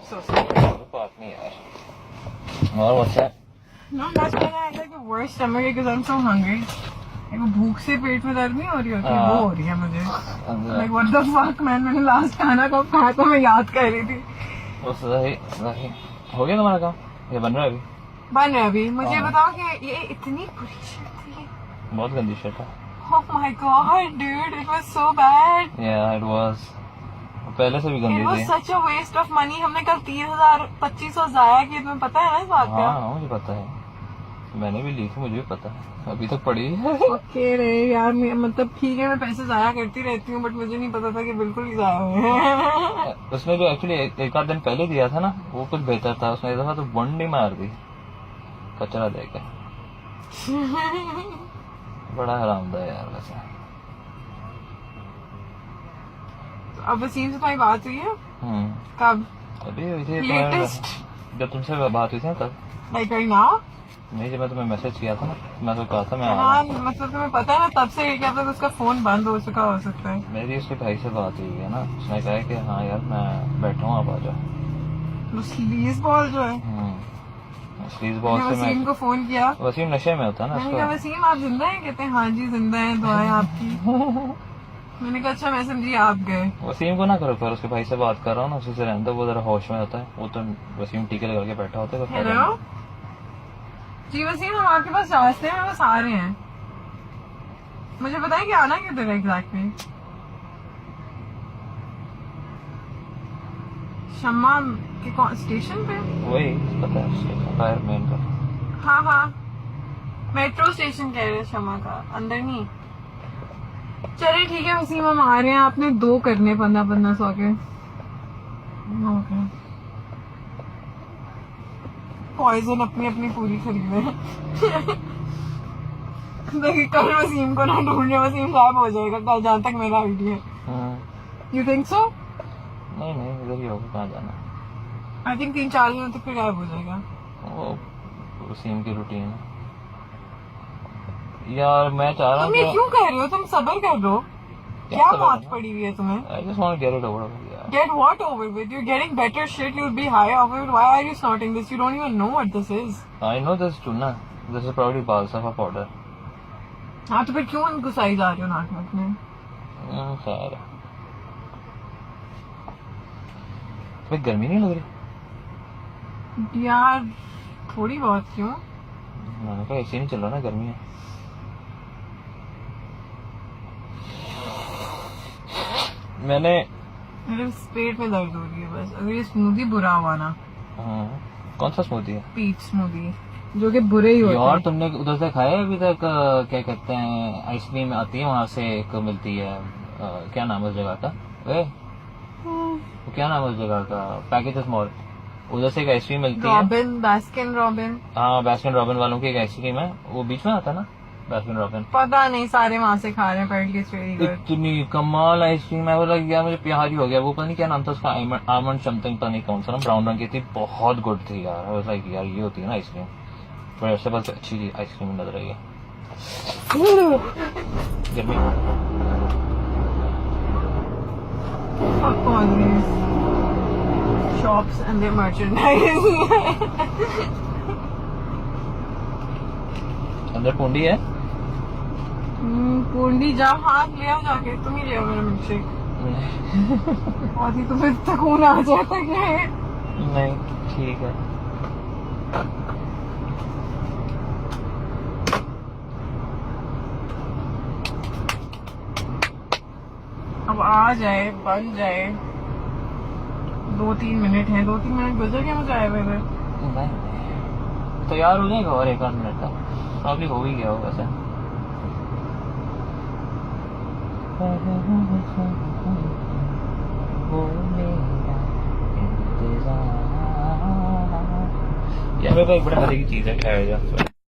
So sorry. बात नहीं यार. और what's that? No, much better. I had like the worst stomach because I'm so hungry. एक वो भूख से पेट में दर्द नहीं हो रही होती, वो हो रही है मुझे. Like what the fuck man, मैंने लास्ट खाना कब खाया तो मैं याद कर रही थी. बस सही हो गया तुम्हारा काम? ये बन रहा है अभी? बन रहा है अभी. मुझे बताओ कि ये इतनी बुरी shit थी. बहुत गंदी shit है. Oh my god, dude, it was so bad. Yeah, it was. पहले से भी गंदी It was थी. such a waste of money. हमने कल 3,000-2,500 जाया किया, तुम्हें पता है ना इस बात का? हाँ मुझे पता है. मैंने भी ली थी, मुझे भी पता है. अभी तक पड़ी है. ओके रे यार, मतलब ठीक है मैं पैसे जाया करती रहती हूँ, बट मुझे नहीं पता था कि बिल्कुल ही जाया हुए हैं. उसने जो एक्चुअली एक आध दिन पहले दिया था ना, वो कुछ बेहतर था. उसने एक दफा तो बंडी मार दी कचरा देके. बड़ा हरामदा है यार वैसे. अब वसीम से तुम्हारी बात हुई है? कब? अभी हुई थी. लेटेस्ट जब तुमसे बात हुई थी ना तब. Like right now? नहीं, जब मैं तुम्हें मैसेज किया था ना, मैं तो कहा था मैं हाँ, मतलब तुम्हें पता है ना तब से क्या तक उसका फोन बंद हो चुका हो सकता है. मेरी उसके भाई से बात हुई है ना. उसने कहा कि हाँ यार मैं बैठा हूँ, आप आ जाओ. वो स्लीज बॉल जो है, स्लीज बॉल से वसीम को फोन किया. वसीम नशे में होता है ना. मैंने कहा वसीम आप जिंदा हैं? कहते हैं हाँ जी जिंदा हैं, दुआएं आपकी. मैंने कहा अच्छा मैं समझी आप गए. वसीम को ना करो, पर उसके भाई से बात कर रहा हूँ ना, उसी से रहने दो. वो जरा होश में होता है. वो तो वसीम टीके लगा के बैठा होता है. हेलो जी वसीम, हम आपके पास रास्ते में बस आ रहे हैं. मुझे बताएं कि आना किधर है एग्जैक्टली? शम्मा के स्टेशन पे? वही पता है, फायर मेन का. हाँ हाँ, मेट्रो स्टेशन कह रहे शम्मा का, अंदर नहीं. चलिए ठीक है वसीम, हम आ रहे हैं. आपने 2 करने 1500 के. ओके. पॉइजन अपनी अपनी पूरी खरीदे. देखिए कल वसीम को ना ढूंढने, वसीम गायब हो जाएगा कल जहाँ तक मेरा आइडिया है. You think so? नहीं इधर ही होगा. कहाँ जाना? आई थिंक 3-4 दिनों तक फिर गायब हो जाएगा. वो वसीम की रूटीन है यार. मैं चाह रहा हूँ. तुम ये क्यों कह रहे हो? तुम सब्र कर लो. क्या मौत पड़ी हुई है तुम्हें? I just want to get it over with. Get what over with? You're getting better shit. You'll be high over it. Why are you snorting this? You don't even know what this is. I know this too ना. This is probably balsafar powder. हाँ तो फिर क्यों घुसाई जा रही हो नाक में अपने? खैर. तुम्हें गर्मी नहीं लग रही? यार थोड़ी बहुत. क्यों? मैंने कहा ऐसे नहीं चल रहा ना, गर्मी है. मैंने मेरे पेट में दर्द हो रही है बस. अगर ये स्मूदी बुरा हुआ ना. कौन सा स्मूदी है? पीच स्मूदी, जो कि बुरे ही होते हैं. यार तुमने उधर से खाया अभी तक? क्या कहते हैं, आइसक्रीम आती है वहाँ से, एक मिलती है. क्या नाम है उस जगह का? क्या नाम है उस जगह का? Packages mall. उधर से एक आइसक्रीम मिलती है. Robin, Baskin robin. हाँ बास्किन रॉबिन वालों की एक आइसक्रीम है. वो बीच में आता है ना, बास्किन रॉबिन. पता नहीं, सारे वहाँ से खा रहे हैं. पेट की वेरी गुड. इतनी कमाल आइसक्रीम है. वो लग गया मुझे प्यार ही हो गया. वो पता नहीं क्या नाम था उसका, आमंड समथिंग, पता नहीं कौन सा ना, ब्राउन रंग की थी. बहुत गुड थी यार. लाइक यार ये होती है ना आइसक्रीम, बड़े अच्छे बस अच्छी आइसक्रीम लग रही है. गर्मी. Shops and their merchandise. अंदर पूंडी है. पूंडी जा, हाथ ले आओ जाके. तुम ही ले आओ मेरा मिल्कशेक. बहुत ही तुम्हें सुकून आ जाता है. नहीं ठीक है. अब आ जाए, बन जाए. 2-3 मिनट हैं. 2-3 मिनट गुजर गया मुझे आए हुए. तैयार हो जाएगा और 1-8 मिनट का. प्रॉब्ली हो ही गया होगा वैसे. यार मेरे को एक बड़ा मजे की चीज है, खाया जा.